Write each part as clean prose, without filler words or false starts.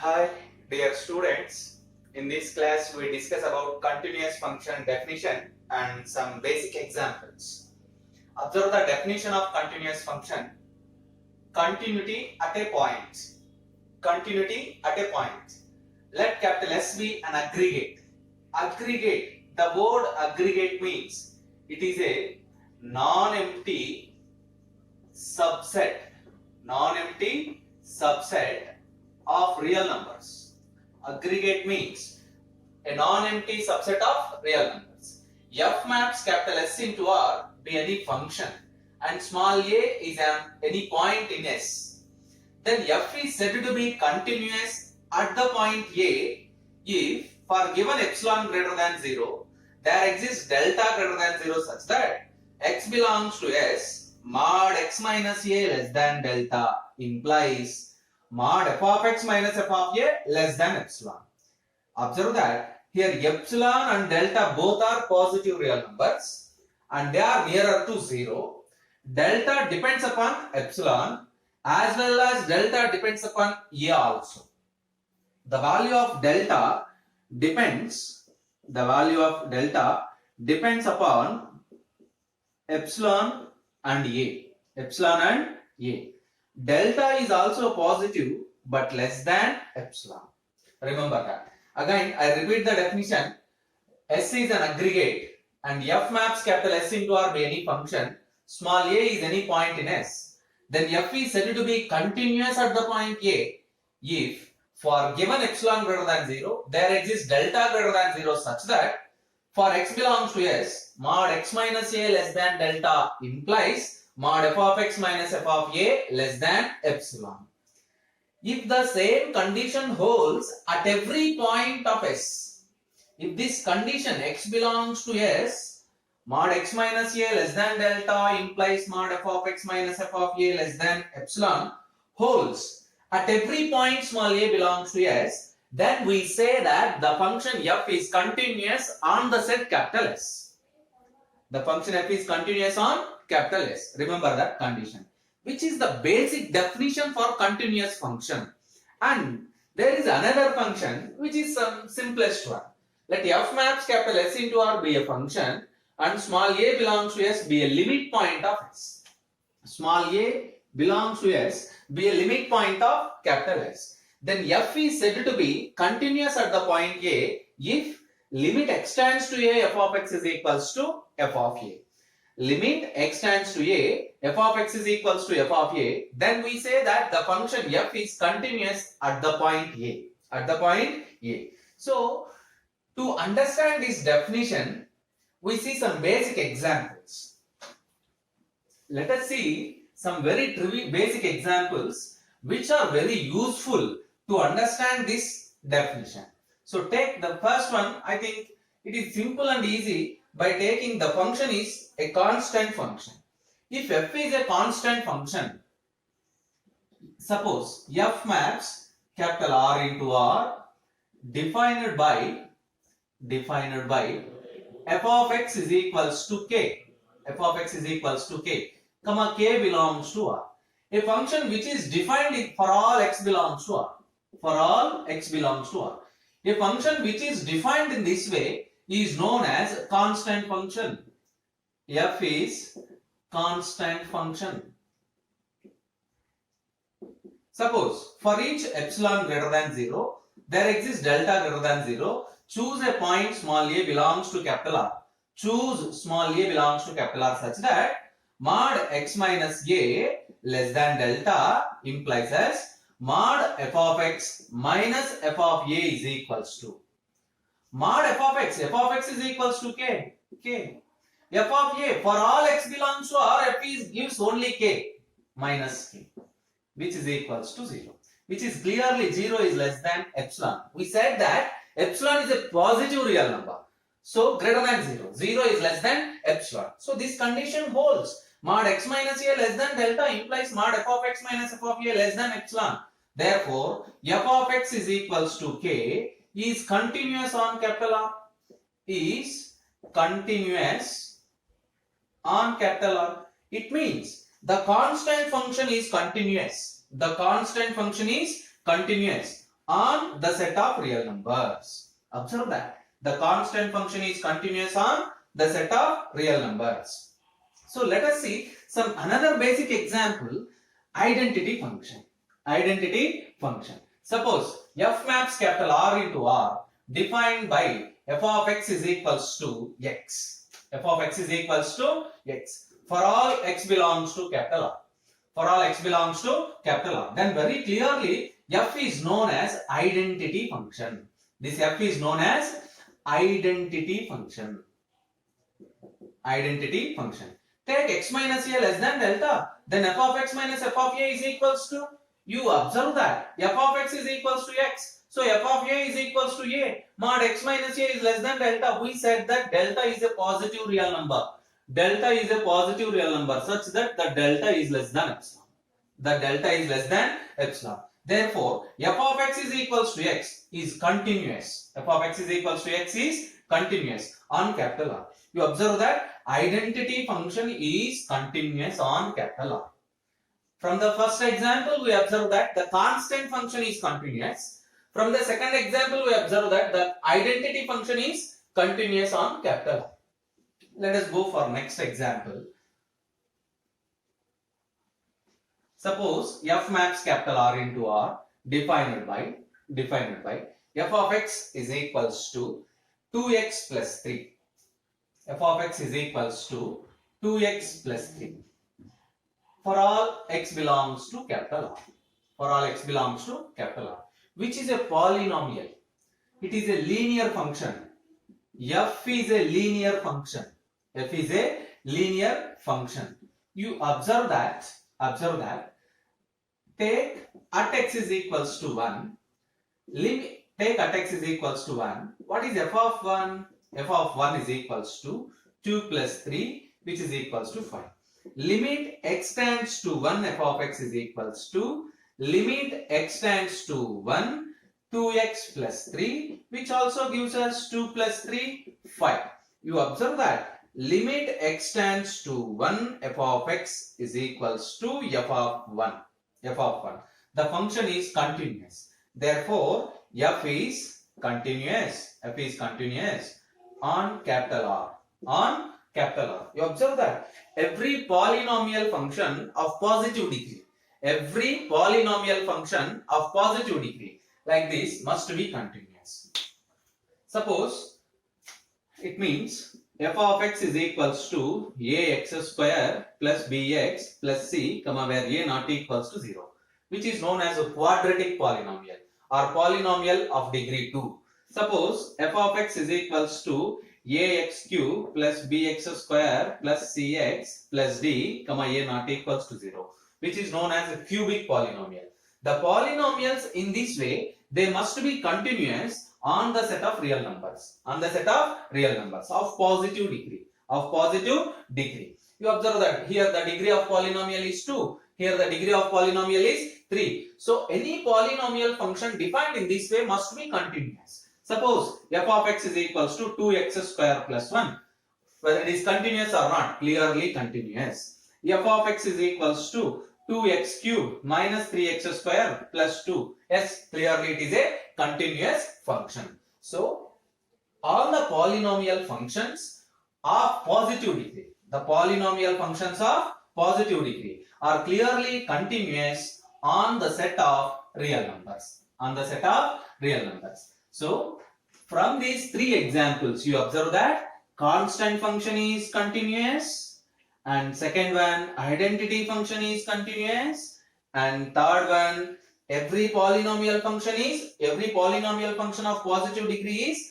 Hi, dear students. In this class, we discuss about continuous function definition and some basic examples. Observe the definition of continuous function. Continuity at a point. Continuity at a point. Let capital S be an aggregate. Aggregate. The word aggregate means it is a non-empty subset. Non-empty subset of real numbers. Aggregate means a non-empty subset of real numbers. F maps capital S into R be any function and small a is any point in S. Then F is said to be continuous at the point A if for given epsilon greater than 0 there exists delta greater than 0 such that x belongs to S mod x minus a less than delta implies mod f of x minus f of a less than epsilon. Observe that here epsilon and delta both are positive real numbers and they are nearer to 0. Delta depends upon epsilon as well as delta depends upon a also. The value of delta depends upon epsilon and a. Epsilon and a. Delta is also positive but less than epsilon. Remember that. Again, I repeat the definition. S is an aggregate and F maps capital S into R be any function. Small a is any point in S. Then F is said to be continuous at the point A if for given epsilon greater than 0 there exists delta greater than 0 such that for x belongs to S mod x minus a less than delta implies mod f of x minus f of a less than epsilon. If the same condition holds at every point of S, if this condition x belongs to S, mod x minus a less than delta implies mod f of x minus f of a less than epsilon holds at every point small a belongs to S, then we say that the function f is continuous on the set capital S. The function f is continuous on capital S. Remember that condition, which is the basic definition for continuous function. And there is another function which is some simplest one. Let f maps capital S into R be a function and small a belongs to S be a limit point of S. Small a belongs to S be a limit point of capital S. Then f is said to be continuous at the point A if limit x tends to a f of x is equals to f of a. Limit x tends to a f of x is equals to f of a, then we say that the function f is continuous at the point A. At the point A. So, to understand this definition, we see some basic examples. Let us see some very basic examples which are very useful to understand this definition. So, take the first one. I think it is simple and easy by taking the function is a constant function. If f is a constant function, suppose f maps capital R into R defined by f of x is equals to k. F of x is equals to k, comma k belongs to R. A function which is defined for all x belongs to R. For all x belongs to R. A function which is defined in this way is known as constant function. F is constant function. Suppose for each epsilon greater than 0, there exists delta greater than 0. Choose a point small a belongs to capital R. Choose small a belongs to capital R such that mod x minus a less than delta implies as mod f of x minus f of a is equals to mod f of x is equals to k. F of a for all x belongs to R, f gives only k minus k, which is equals to 0, which is clearly 0 is less than epsilon. We said that epsilon is a positive real number, so greater than 0. 0 is less than epsilon. So this condition holds. Mod x minus a less than delta implies mod f of x minus f of a less than epsilon. Therefore, f of x is equals to k is continuous on capital R. Is continuous on capital R. It means the constant function is continuous. The constant function is continuous on the set of real numbers. Observe that. The constant function is continuous on the set of real numbers. So let us see some another basic example, identity function. Identity function. Suppose f maps capital R into R defined by f of x is equals to x. F of x is equals to x. For all x belongs to capital R. For all x belongs to capital R. Then very clearly f is known as identity function. This f is known as identity function. Identity function. Take x minus a less than delta. Then f of x minus f of a is equals to, you observe that f of x is equals to x. So f of a is equals to a. Mod x minus a is less than delta. We said that delta is a positive real number. Delta is a positive real number such that the delta is less than epsilon. The delta is less than epsilon. Therefore, f of x is equals to x is continuous. F of x is equals to x is continuous on capital R. You observe that identity function is continuous on capital R. From the first example, we observe that the constant function is continuous. From the second example, we observe that the identity function is continuous on capital R. Let us go for next example. Suppose f maps capital R into R defined by f of x is equals to 2x plus 3. F of x is equals to 2x plus 3. For all x belongs to capital R. For all x belongs to capital R. Which is a polynomial. It is a linear function. F is a linear function. F is a linear function. You observe that. Take at x is equals to 1. Take at x is equals to 1. What is f of 1? F of 1 is equals to 2 plus 3, which is equals to 5. Limit x tends to 1, f of x is equals to limit x tends to 1, 2x plus 3, which also gives us 2 plus 3, 5. You observe that limit x tends to 1, f of x is equals to f of 1. F of 1. The function is continuous. Therefore, f is continuous. F is continuous on capital R. On capital R. You observe that every polynomial function of positive degree. Every polynomial function of positive degree like this must be continuous. Suppose it means f of x is equals to ax square plus bx plus c, where a not equals to 0, which is known as a quadratic polynomial or polynomial of degree 2. Suppose f of x is equals to ax cube plus bx square plus cx plus d, a not equals to 0, which is known as a cubic polynomial. The polynomials in this way, they must be continuous on the set of real numbers. On the set of real numbers of positive degree. Of positive degree. You observe that here the degree of polynomial is 2. Here the degree of polynomial is 3. So any polynomial function defined in this way must be continuous. Suppose f of x is equals to 2x square plus 1. Whether it is continuous or not, clearly continuous. F of x is equals to 2x cube minus 3x square plus 2. Yes, clearly it is a continuous function. So, all the polynomial functions of positive degree, the polynomial functions of positive degree are clearly continuous on the set of real numbers. On the set of real numbers. So, from these three examples, you observe that constant function is continuous, and second one, identity function is continuous, and third one, every polynomial function of positive degree is.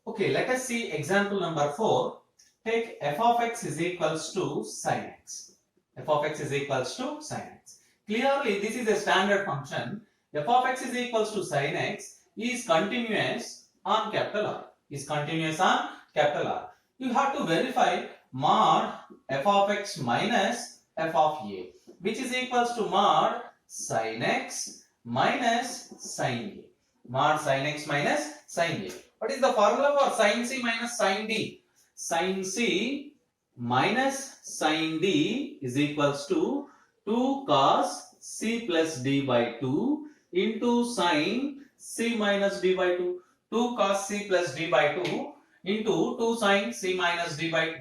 Okay, let us see example number 4. Take f of x is equals to sin x. F of x is equals to sin x. Clearly, this is a standard function. F of x is equals to sin x is continuous on capital R. Is continuous on capital R. You have to verify mod f of x minus f of a, which is equals to mod sin x minus sin a. Mod sin x minus sin a. What is the formula for sin c minus sin d? Sin c minus sin d is equals to 2 cos c plus d by 2 into sine c minus d by 2. 2 cos c plus d by 2 into 2 sine c minus d by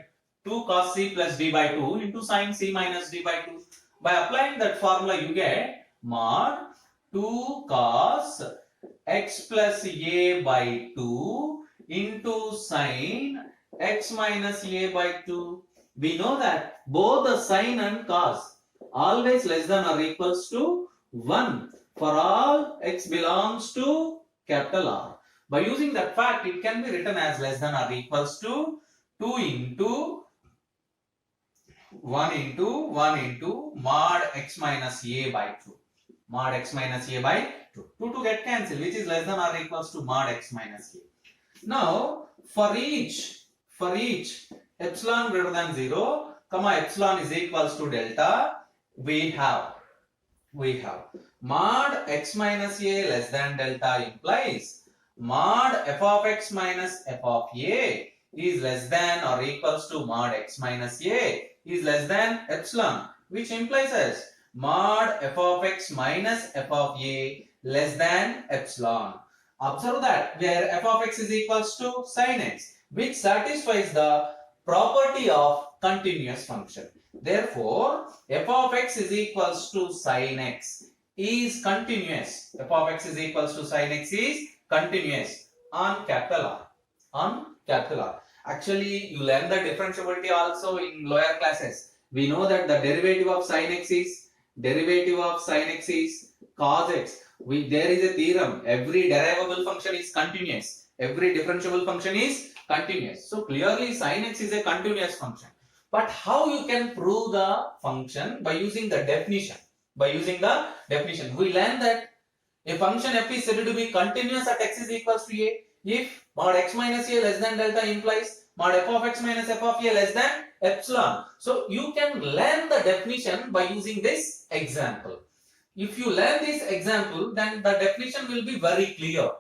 2 cos c plus d by 2 into sine c minus d by 2. By applying that formula, you get mod 2 cos x plus a by 2 into sine x minus a by 2. We know that both the sine and cos always less than or equals to 1 for all x belongs to capital R. By using that fact, it can be written as less than or equals to 2 into 1 into mod x minus a by 2. Mod x minus a by 2. 2 to get cancelled, which is less than or equals to mod x minus a. Now, for each epsilon greater than 0, comma epsilon is equals to delta, we have mod x minus a less than delta implies mod f of x minus f of a is less than or equals to mod x minus a is less than epsilon, which implies as mod f of x minus f of a less than epsilon. Observe that where f of x is equals to sin x, which satisfies the property of continuous function. Therefore, f of x is equals to sin x is continuous. F of x is equals to sin x is continuous on capital R. On capital R. Actually, you learn the differentiability also in lower classes. We know that the derivative of sin x is cos x. There is a theorem. Every derivable function is continuous. Every differentiable function is continuous. So clearly sin x is a continuous function. But how you can prove the function? By using the definition. We learn that a function f is said to be continuous at x is equals to a if mod x minus a less than delta implies mod f of x minus f of a less than epsilon. So you can learn the definition by using this example. If you learn this example, then the definition will be very clear.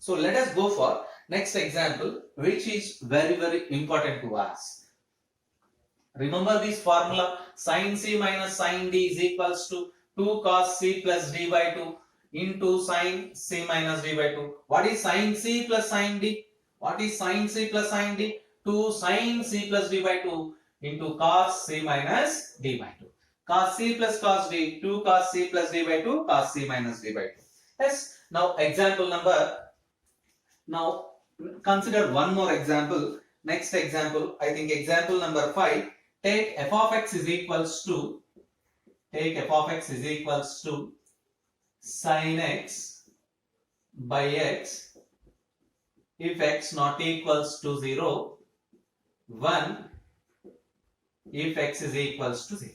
So let us go for next example, which is very important to us. Remember this formula, sin c minus sin d is equals to 2 cos c plus d by 2 into sin c minus d by 2. What is sin c plus sin d? 2 sin c plus d by 2 into cos c minus d by 2. Cos c plus cos d, 2 cos c plus d by 2, cos c minus d by 2. Yes. Now consider one more example. Next example, I think example number 5. Take f of x is equals to sin x by x if x not equals to 0, 1 if x is equals to 0.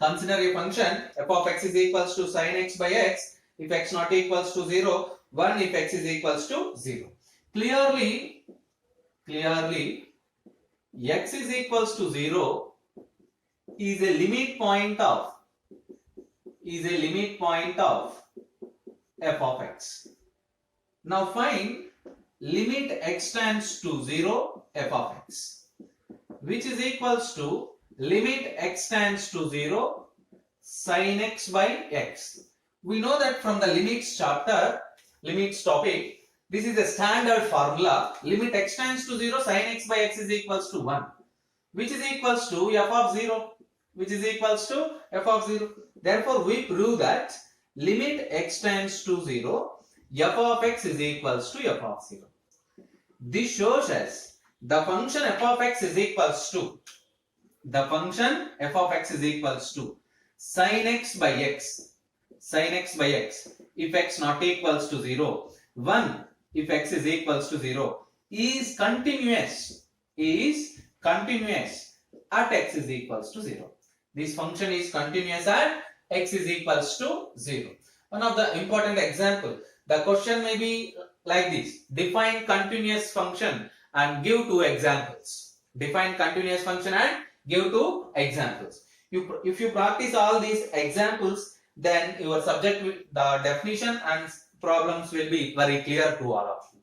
Consider a function f of x is equals to sin x by x if x not equals to 0, 1 if x is equals to 0. Clearly x is equals to 0 is a limit point of f of x. Now find limit x tends to 0 f of x, which is equals to limit x tends to 0 sin x by x. We know that from the limits topic, this is a standard formula. Limit x tends to 0 sin x by x is equals to 1, which is equals to f of 0. Therefore, we prove that limit x tends to 0, f of x is equals to f of 0. This shows us the function f of x is equals to sin x by x if x not equals to 0, 1 if x is equals to 0 is continuous at x is equals to 0. This function is continuous at x is equals to 0. One of the important example, the question may be like this: define continuous function and give 2 examples. If you practice all these examples, then your subject, the definition and problems will be very clear to all of you.